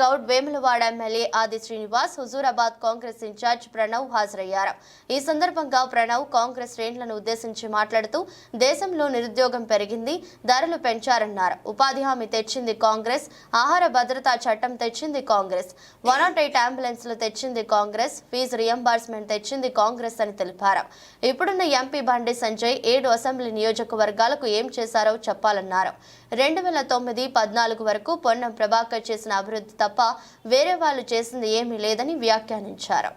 Goud, Vemulawada MLA ఆది Srinivas, Huzurabad Congress incharge Pranav హాజరయ్యారు. ఈ సందర్భంగా ప్రణవ్ కాంగ్రెస్ శ్రేణులను ఉద్దేశించి మాట్లాడుతూ దేశంలో నిరుద్యోగం పెరిగింది, ధరలు పెంచారన్నారు. ఉపాధి హామీ తెచ్చింది కాంగ్రెస్, ఆహార భద్రతా చట్టం తెచ్చింది కాంగ్రెస్, 108 అంబులెన్స్లు తెచ్చింది కాంగ్రెస్, ఫీజు రియంబర్స్మెంట్ తెచ్చింది కాంగ్రెస్ అని తెలిపారు. ఇప్పుడున్న ఎంపీ బండి సంజయ్ 7 అసెంబ్లీ నియోజకవర్గాలకు ఏం చేశారో చెప్పాలన్నారు. 2009-14 వరకు పొన్నం ప్రభాకర్ చేసిన అభివృద్ధి తప్ప వేరే వాళ్ళు చేసింది ఏమీ లేదని వ్యాఖ్యానించారు.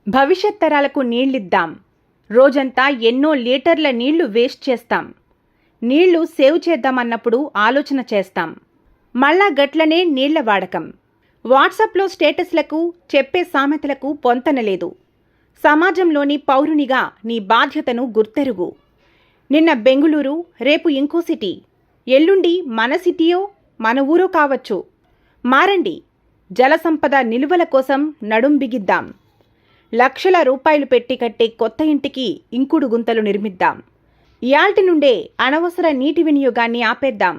భవిష్యత్ తరాలకు నీళ్ళిద్దాం. రోజంతా ఎన్నో లీటర్ల నీళ్లు వేస్ట్ చేస్తాం. నీళ్లు సేవ్ చేద్దామన్నప్పుడు ఆలోచన చేస్తాం. మళ్ళా గట్లనే నీళ్ల వాడకం. వాట్సాప్లో స్టేటస్లకు, చెప్పే సామెతలకు పొంతనలేదు. సమాజంలోని పౌరునిగా నీ బాధ్యతను గుర్తెరుగు. నిన్న బెంగుళూరు, రేపు ఇంకో సిటీ, ఎల్లుండి మన సిటీయో మన ఊరో కావచ్చు. మారండి. జలసంపద నిలువల కోసం నడుం బిగిద్దాం. లక్షల రూపాయలు పెట్టి కట్టే కొత్త ఇంటికి ఇంకుడు గుంతలు నిర్మిద్దాం. ఇయాల్టి నుండే అనవసర నీటి వినియోగాన్ని ఆపేద్దాం.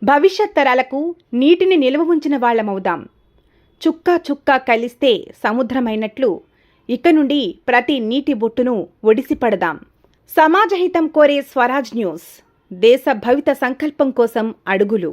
భవిష్యత్ తరాలకు నీటిని నిల్వ ఉంచిన వాళ్లమవుదాం. చుక్క చుక్క కలిస్తే సముద్రమైనట్లు ఇక నుండి ప్రతి నీటి బొట్టును ఒడిసిపడదాం. సమాజహితం కోరే స్వరాజ్ న్యూస్. దేశ భవిత సంకల్పం కోసం అడుగులు.